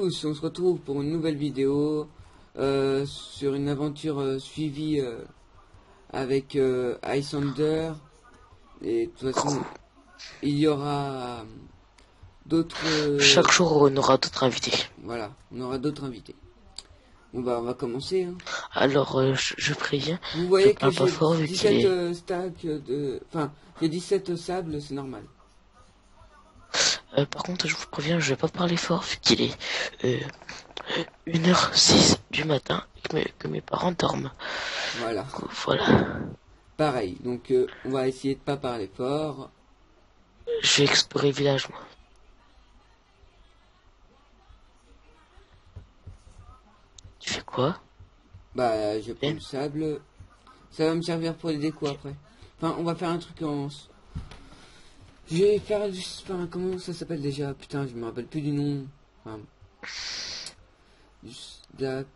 tous, on se retrouve pour une nouvelle vidéo sur une aventure suivie avec Icelander. Et de toute façon, il y aura d'autres... Chaque jour, on aura d'autres invités. Voilà, on aura d'autres invités. Bon bah on va commencer. Hein. Alors, je préviens, Vous je voyez que parle pas j'ai fort vu qu'il 17 est... stacks de... Enfin, j'ai 17 sables, c'est normal. Par contre, je vous préviens, je vais pas parler fort vu qu'il est 1h06 du matin et que mes parents dorment. Voilà. Voilà. Pareil, donc on va essayer de pas parler fort. Je vais explorer le village, moi. Tu fais quoi? Bah, je prends le sable. Ça va me servir pour les décos après. Enfin, on va faire un truc en... Je vais faire du... Enfin, comment ça s'appelle déjà? Putain, je me rappelle plus du nom. Enfin... Du stack...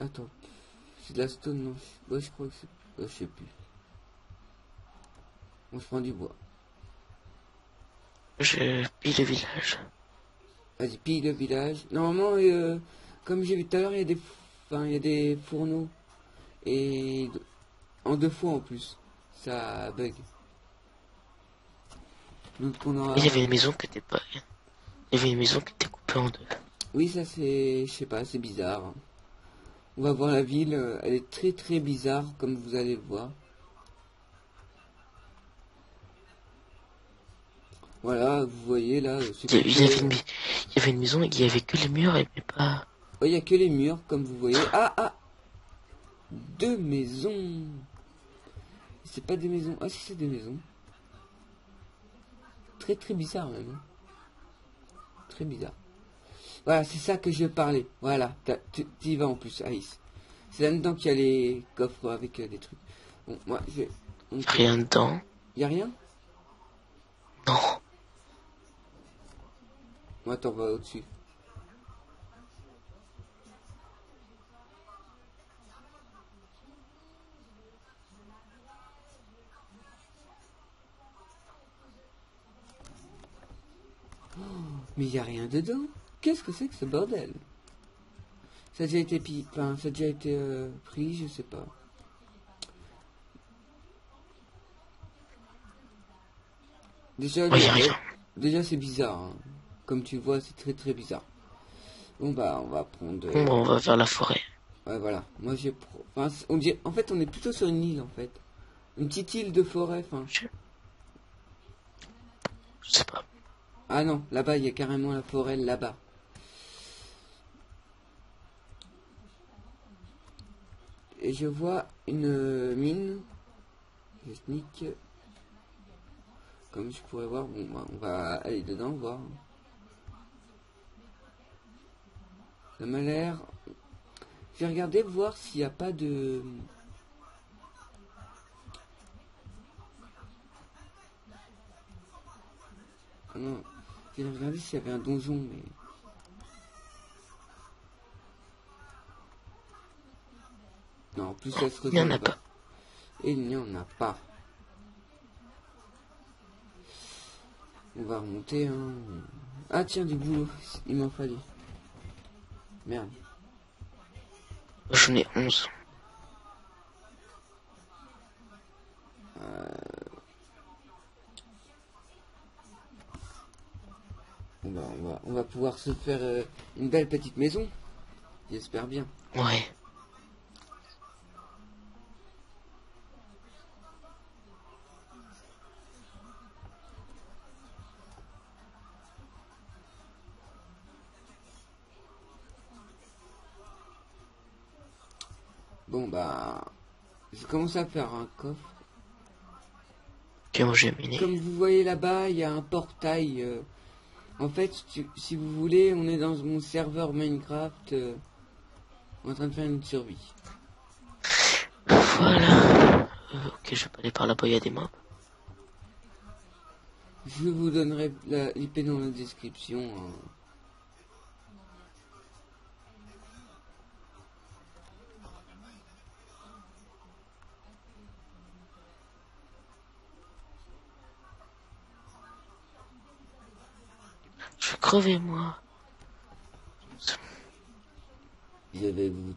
Attends. C'est de la stone, non? Ouais, je crois que c'est... je sais plus. Bon, je prends du bois. Je pille le village. Vas-y, pille le village. Normalement, comme j'ai vu tout à l'heure, il y a des... Enfin, il y a des fourneaux. Et... En 2 fois en plus. Ça bug. Donc on aura... Il y avait une maison qui était pas... Il y avait une maison qui était coupée en 2. Oui, ça c'est... Je sais pas, c'est bizarre. On va voir la ville. Elle est très très bizarre, comme vous allez le voir. Voilà, vous voyez là... Il y avait une maison, il y avait que les murs et pas... Il n'y a que les murs, comme vous voyez. Ah 2 maisons. C'est pas des maisons. Ah si, c'est des maisons. Très très bizarre même. Hein. Très bizarre. Voilà, c'est ça que je parlais. Voilà, tu y vas en plus, Alice. C'est là-dedans qu'il y a les coffres avec des trucs. Bon, moi, je vais... Rien dedans. Y a rien? Non. Moi, attends, on va au-dessus. Oh, mais il n'y a rien dedans. Qu'est-ce que c'est que ce bordel? Ça a déjà été enfin, ça a déjà été pris, je sais pas. Déjà, déjà c'est bizarre. Hein. Comme tu vois, c'est très très bizarre. Bon bah, on va prendre. Bon, on va vers la forêt. Ouais, voilà. Moi, j'ai. Enfin, on dit. En fait, on est plutôt sur une île, en fait. Une petite île de forêt. Enfin. Je sais pas. Ah non, là-bas, il y a carrément la forêt là-bas. Et je vois une mine. Je sneak. Comme je pourrais voir. Bon, bah, on va aller dedans voir. Ça m'a l'air. Je vais regarder voir s'il n'y a pas de... Ah non, je vais regarder s'il y avait un donjon, mais... Non, en plus ça se Il n'y en a pas. pas. Et il n'y en a pas. On va remonter, hein. Ah tiens, du boulot, il m'en fallait. Merde. J'en ai 11. Bon bah, on va pouvoir se faire une belle petite maison. J'espère bien. Ouais. Bon bah... Je commence à faire un coffre. Ok, moi j'ai miné. Comme vous voyez là-bas, il y a un portail... En fait, si vous voulez, on est dans mon serveur Minecraft en train de faire une survie. Voilà. Ok, je vais pas aller par là-bas, il y a des mobs. Je vous donnerai l'IP dans la description. Hein. Je vais crever, moi. Je vais vous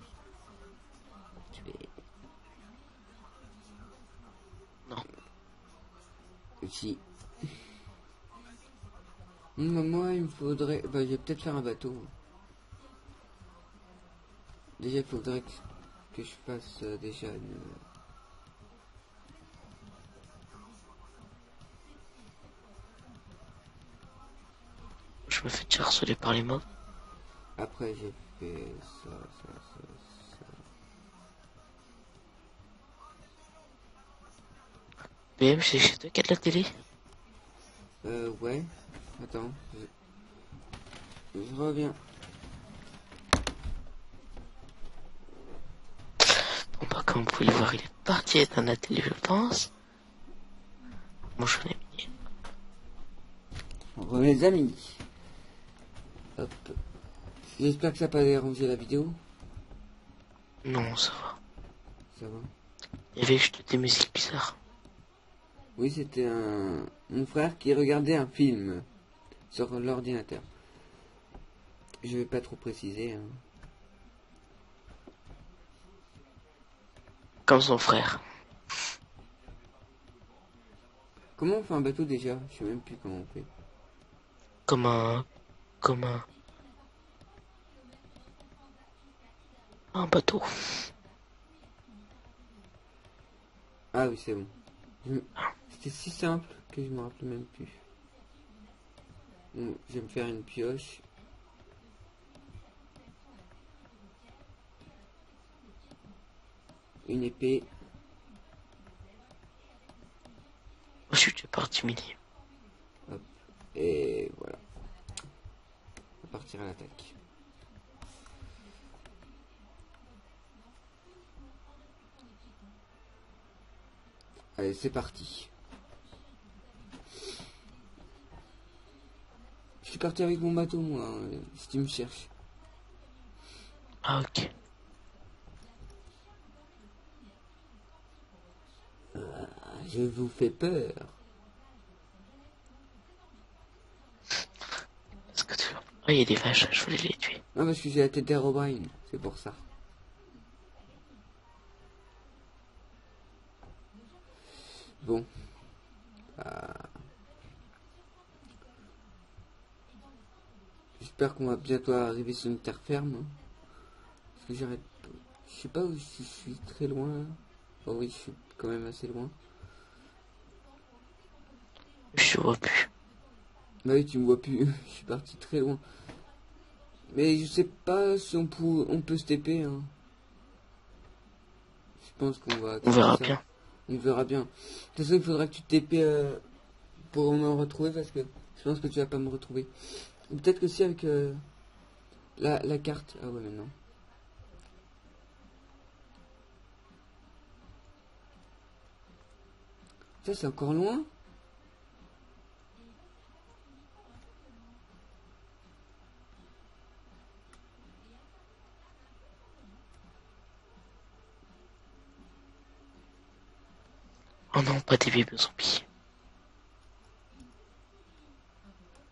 tuer. Non. Si. Moi, il me faudrait... Bah, je vais peut-être faire un bateau. Déjà, il faudrait que je fasse déjà une... Je me fais déjà harceler par les mobs. Après, j'ai fait ça. BM, c'est chez toi qui a de la télé? Ouais. Attends. Je reviens. Bon bah comme vous pouvez le voir, il est parti éteindre la télé, je pense. Bon, je l'ai mis. Re les amis. Hop. J'espère que ça n'a pas dérangé la vidéo. Non, ça va. Ça va. Il y avait juste des musiques bizarres. Oui, c'était mon frère qui regardait un film sur l'ordinateur. Je vais pas trop préciser. Hein. Comme son frère. Comment on fait un bateau déjà? Je sais même plus comment on fait. Comme un... Comme un bateau. Ah oui, c'est bon. C'était si simple que je me rappelle même plus. Bon, je vais me faire une pioche. Une épée. Ensuite, tu es parti midi. Hop. Et voilà. On va partir à l'attaque. Allez, c'est parti. Je suis parti avec mon bateau, moi, hein, si tu me cherches. Ah, ok. Je vous fais peur. Est-ce que tu... Ah, il y a des vaches, je voulais les tuer. Non, parce que j'ai la tête d'Herobrine, c'est pour ça. Bon. J'espère qu'on va bientôt arriver sur une terre ferme. Hein. Parce que j'arrête pas. Je sais pas où je suis très loin. Là. Oh oui, je suis quand même assez loin. Je vois plus. Bah oui, tu me vois plus. Je suis parti très loin. Mais je sais pas si on peut se TP. Hein. Je pense qu'on va... On verra ça. bien. On verra bien. De toute façon, il faudra que tu te TP pour me retrouver parce que je pense que tu vas pas me retrouver. Peut-être que si avec la carte. Ah ouais, mais non. Ça, c'est encore loin. Oh non, pas des bébés zombies.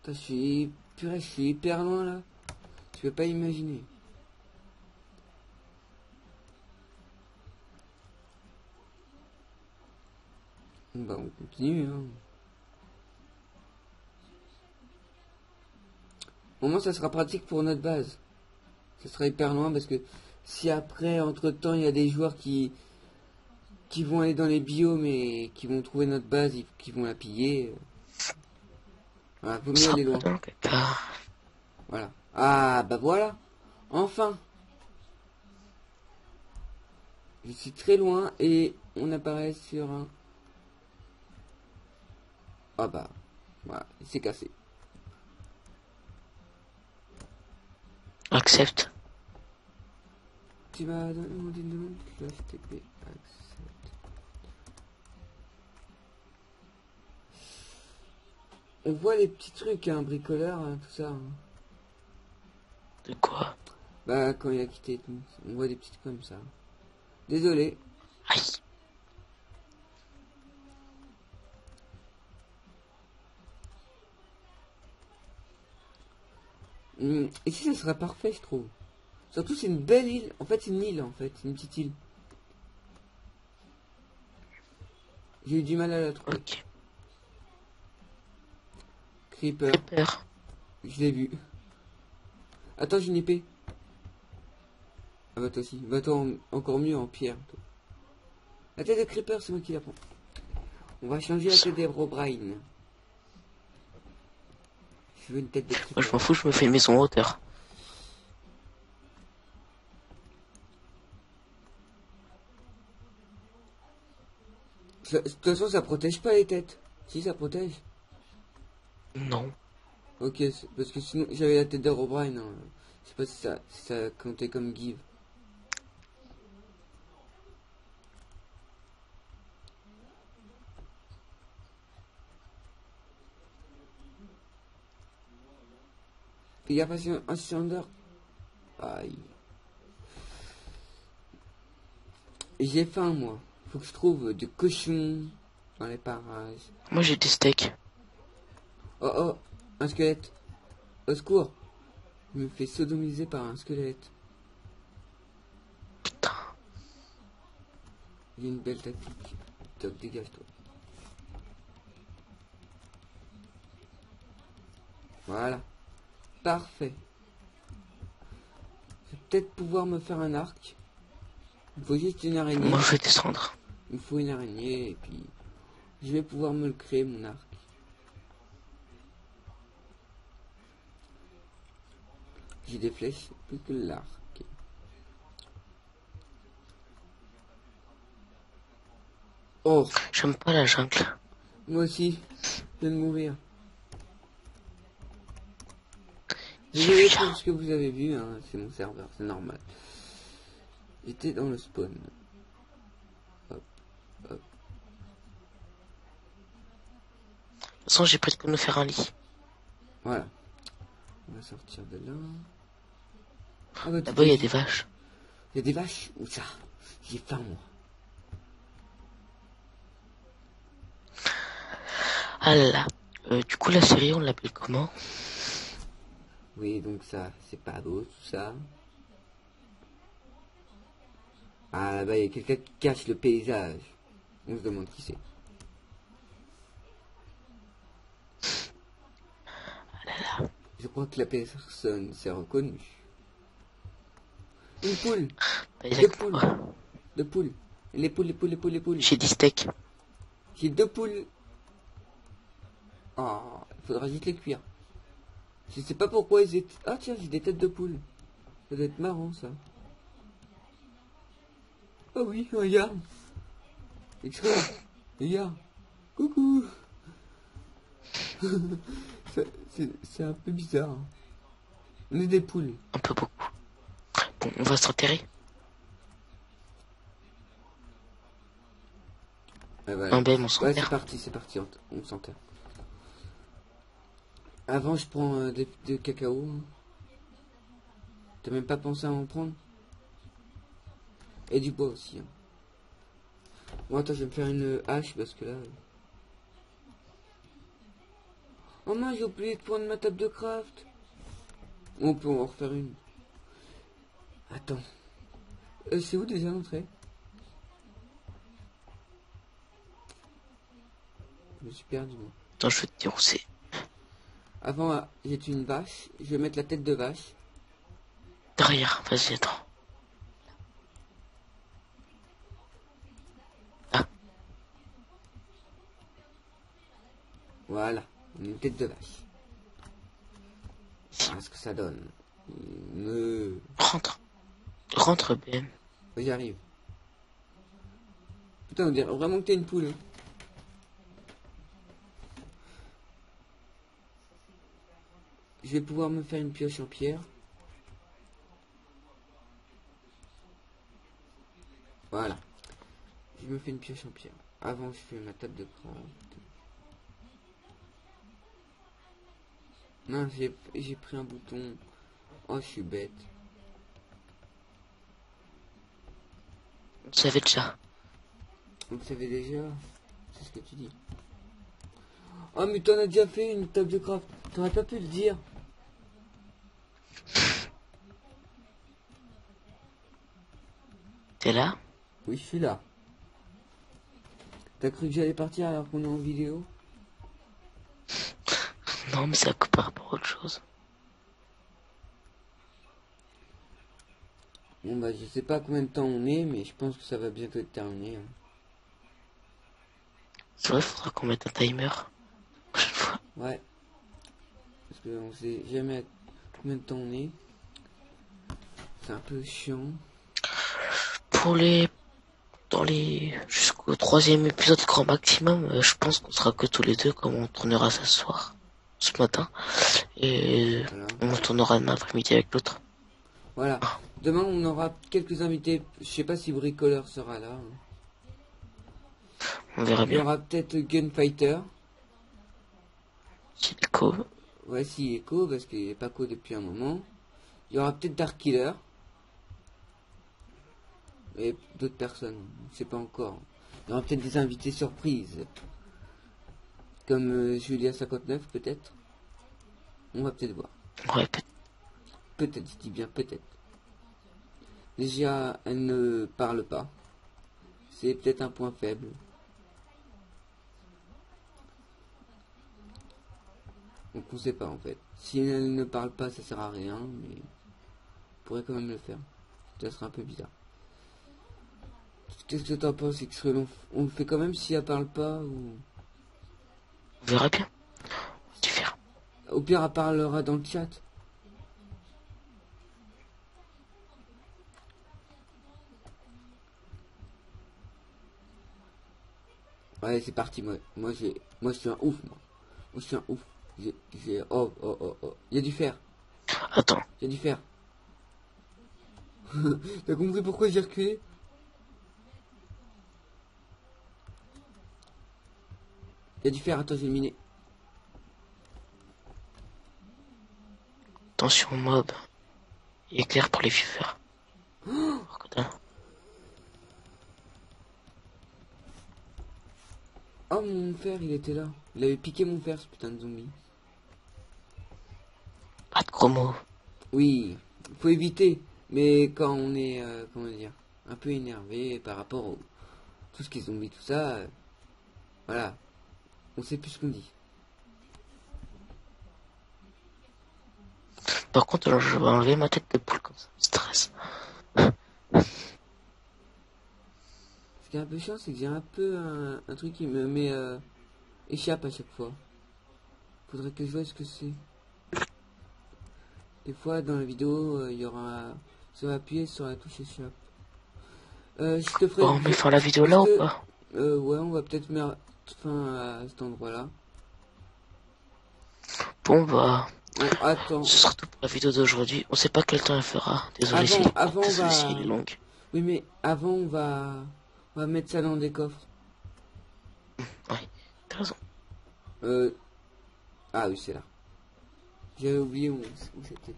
Putain, purée, je suis hyper loin là. Tu peux pas imaginer. Bah on continue hein. Au moins ça sera pratique pour notre base. Ça sera hyper loin parce que si après entre temps il y a des joueurs qui vont aller dans les biomes et qui vont trouver notre base, qui vont la piller. Voilà, vaut mieux aller loin. Voilà. Ah bah voilà. Enfin. Je suis très loin et on apparaît sur un... Ah bah. Voilà, il s'est cassé. Accepte. Tu vas demander une demande classe TP accept. On voit les petits trucs, hein, bricoleurs, hein, tout ça. Hein. De quoi? Bah quand il a quitté tout, on voit des petits trucs comme ça. Désolé. Aïe. Ici ça serait parfait je trouve. Surtout, c'est une belle île. En fait, c'est une île, en fait. C'est une petite île. J'ai eu du mal à la trouver. Ok. Creeper. Creeper. Je l'ai vu. Attends, j'ai une épée. Ah bah toi aussi. Bah toi, encore mieux en pierre. Toi. La tête de Creeper, c'est moi qui la prends. On va changer la tête d'Herobrine. Je veux une tête de Creeper. Moi, je m'en fous, je me fais une maison en hauteur. De toute façon, ça protège pas les têtes. Si, ça protège. Non. Ok, parce que sinon, j'avais la tête d'Herobrine. Hein. Je sais pas si ça comptait comme give. Fais gaffe à un cylinder. Aïe. J'ai faim, moi. Faut que je trouve du cochon dans les parages. Moi, j'ai des steaks. Oh oh, un squelette. Au secours. Je me fais sodomiser par un squelette. Putain. J'ai une belle tactique. Top, dégage-toi. Voilà. Parfait. Je vais peut-être pouvoir me faire un arc. Il faut juste une araignée. Moi, je vais descendre. Il me faut une araignée et puis je vais pouvoir me le créer, mon arc. J'ai des flèches, plus que l'arc. Oh, J'aime pas la jungle. moi aussi, je viens de mourir. Désolé pour ce que vous avez vu, hein, c'est mon serveur, c'est normal. J'étais dans le spawn. Hop, hop. De toute façon, j'ai presque nous faire un lit. Voilà. On va sortir de là. Ah bah, Là-bas, il y a des vaches. Il y a des vaches? Où ça? J'ai faim, moi. Ah là là. Du coup, la série, on l'appelle comment? Oui, donc ça, c'est pas beau, tout ça. Ah, là-bas, il y a quelqu'un qui cache le paysage. On se demande qui c'est. Ah là là. Je crois que la personne s'est reconnue. Une poule! Bah, Deux poules! Deux poules! Les poules, les poules, les poules, les poules! J'ai des steaks. J'ai deux poules! Oh, il faudra juste les cuire. Je sais pas pourquoi ils étaient... Ah tiens, j'ai des têtes de poules. Ça doit être marrant, ça. Oh oui, regarde! Extra! Regarde! Coucou! C'est un peu bizarre. Hein. On est des poules. Un peu beaucoup. Bon, on va s'enterrer. Ouais, voilà. Un bème, on Ouais, s'enterre. c'est parti, on s'enterre. Avant, je prends des cacao. Hein. T'as même pas pensé à en prendre? Et du bois aussi. Hein. Bon, attends, je vais me faire une hache parce que là... Oh non, j'ai oublié de prendre ma table de craft. On peut en refaire une. Attends. C'est où déjà l'entrée? Je me suis perdu, moi. Attends, je vais te dire où c'est. Avant, j'ai une vache. Je vais mettre la tête de vache. Derrière, vas-y, attends. Ah, Voilà. Une tête de vache. Ah, ce que ça donne. rentre. Rentre, BM. J'y arrive. Putain, on dirait vraiment que t'es une poule. Hein. Je vais pouvoir me faire une pioche en pierre. Voilà. Je me fais une pioche en pierre. Avant, je fais ma table de craft. Non, j'ai pris un bouton. Oh, je suis bête. On savait déjà. Vous le savez déjà. C'est ce que tu dis. Oh, mais t'en as déjà fait une table de craft. T'aurais pas pu le dire. T'es là? Oui, je suis là. T'as cru que j'allais partir alors qu'on est en vidéo? Non, mais ça coupe par rapport à autre chose. Bon bah je sais pas combien de temps on est, mais je pense que ça va bientôt être terminé. Hein. C'est vrai, faudra qu'on mette un timer. Prochaine fois. Ouais. Parce qu'on sait jamais à combien de temps on est. C'est un peu chiant. Pour les... Dans les... Jusqu'au 3e épisode grand maximum, je pense qu'on sera que tous les deux comme on tournera ce soir. Ce matin. Et Voilà. on tournera demain après-midi avec l'autre. Voilà. Demain on aura quelques invités. Je sais pas si Bricoleur sera là. Hein. On verra Il y bien. aura peut-être Gunfighter. Si l'écho. Ouais, si Echo, parce qu'il est pas co depuis un moment. Il y aura peut-être Dark Killer. Et d'autres personnes. On sait pas encore. Il y aura peut-être des invités surprises. Comme Julia59 peut-être. On va peut-être voir. Ouais, Peut-être, je dis bien peut-être. Déjà, elle ne parle pas. C'est peut-être un point faible. Donc on sait pas en fait. Si elle ne parle pas, ça sert à rien, mais on pourrait quand même le faire. Ça serait un peu bizarre. Qu'est-ce que t'en penses, X-Ray? On le fait quand même si elle parle pas ou... on verra bien. On va faire. Au pire, elle parlera dans le chat. Ouais, c'est parti, moi je suis un ouf, moi. Moi je suis un ouf. Oh, oh, oh, oh. Il y a du fer. Attends. Il y a du fer. T'as compris pourquoi j'ai reculé? Il y a du fer, attends, je vais le miner. Attention mob. Il est clair pour les viewers. Oh, mon fer, il était là. Il avait piqué mon fer, ce putain de zombie. Pas de gros mots. Oui, faut éviter. Mais quand on est, comment dire, un peu énervé par rapport au tout ce qui est zombie, tout ça, voilà, on sait plus ce qu'on dit. Par contre, je vais enlever ma tête de poule comme ça. Stress. Ce qui est un peu chiant, c'est que j'ai un peu un truc qui me met échappe à chaque fois. Faudrait que je vois ce que c'est. Des fois, dans la vidéo, il y aura... Ça va appuyer sur la touche échappe. Je te ferai... Bon, mais faire la vidéo là ou pas? Ouais, on va peut-être mettre fin à cet endroit-là. Bon, bah... Bon, attends. Ce sera tout pour la vidéo d'aujourd'hui. On sait pas quel temps elle fera. Désolé si elle est longue. Oui, mais avant, on va mettre ça dans des coffres. Ouais, t'as raison. Ah oui, c'est là. J'avais oublié où c'était.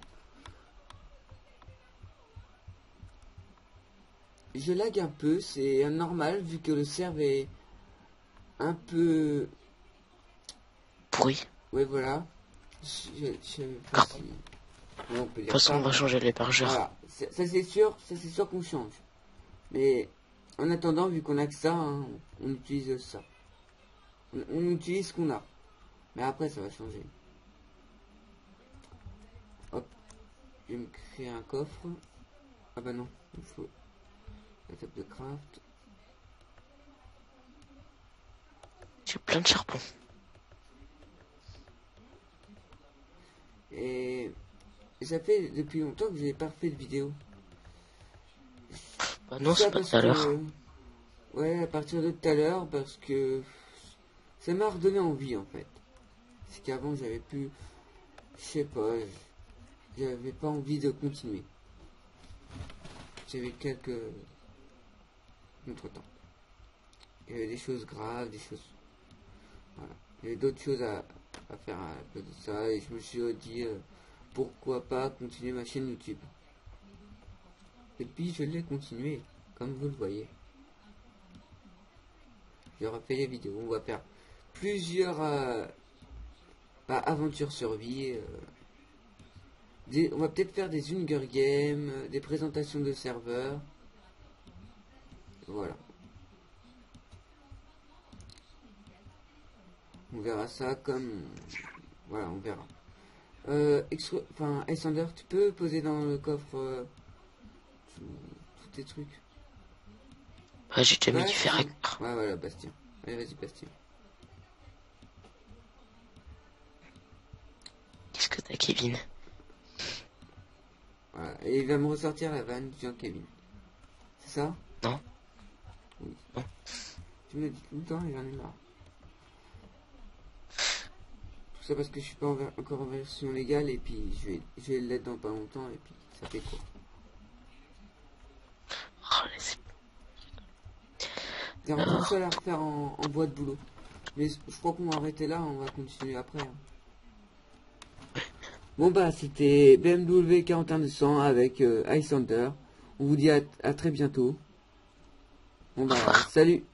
Je lag un peu, c'est normal vu que le serve est un peu... Pourri. Ouais, voilà. Je sais pas si... Ouais, on peut De dire toute façon, ça. on va changer l'hébergeur. Voilà, ça c'est sûr qu'on change. Mais en attendant, vu qu'on a que ça, hein, on utilise ça. On utilise ce qu'on a. Mais après, ça va changer. Hop, je vais me créer un coffre. Ah bah non, il faut la table de craft. J'ai plein de charbon. Et ça fait depuis longtemps que j'ai pas fait de vidéo. Bah non, c'est pas tout à l'heure. Ouais, à partir de tout à l'heure, parce que ça m'a redonné envie en fait. C'est qu'avant j'avais plus, je sais pas, j'avais pas envie de continuer. J'avais quelques contre-temps. Il y avait des choses graves, des choses, voilà. Il y avait d'autres choses à faire à cause de ça, et je me suis dit pourquoi pas continuer ma chaîne YouTube. Et puis je l'ai continué, comme vous le voyez. J'aurai fait des vidéos, on va faire plusieurs aventures survie. On va peut-être faire des Hunger Games, des présentations de serveurs. voilà. On verra ça comme... Voilà, on verra. Enfin, Icelander, tu peux poser dans le coffre tous tes trucs. Bah, j'ai déjà mis du Bastien. fer. Ouais, voilà, Bastien. Allez, vas-y, Bastien. Qu'est-ce que t'as, Kevin? Voilà. Et il va me ressortir la vanne du Kevin. C'est ça? Non. Oui. Non. Tu me le dis tout le temps et j'en ai marre. Tout ça parce que je suis pas encore en version légale et puis je vais l'être dans pas longtemps et puis ça fait quoi? Oh, laisse... T'es rentré seul à refaire en bois de boulot. Mais je crois qu'on va arrêter là, on va continuer après. Hein. Bon bah c'était BMW 41200 avec Icelander. On vous dit à très bientôt. Bon bah salut.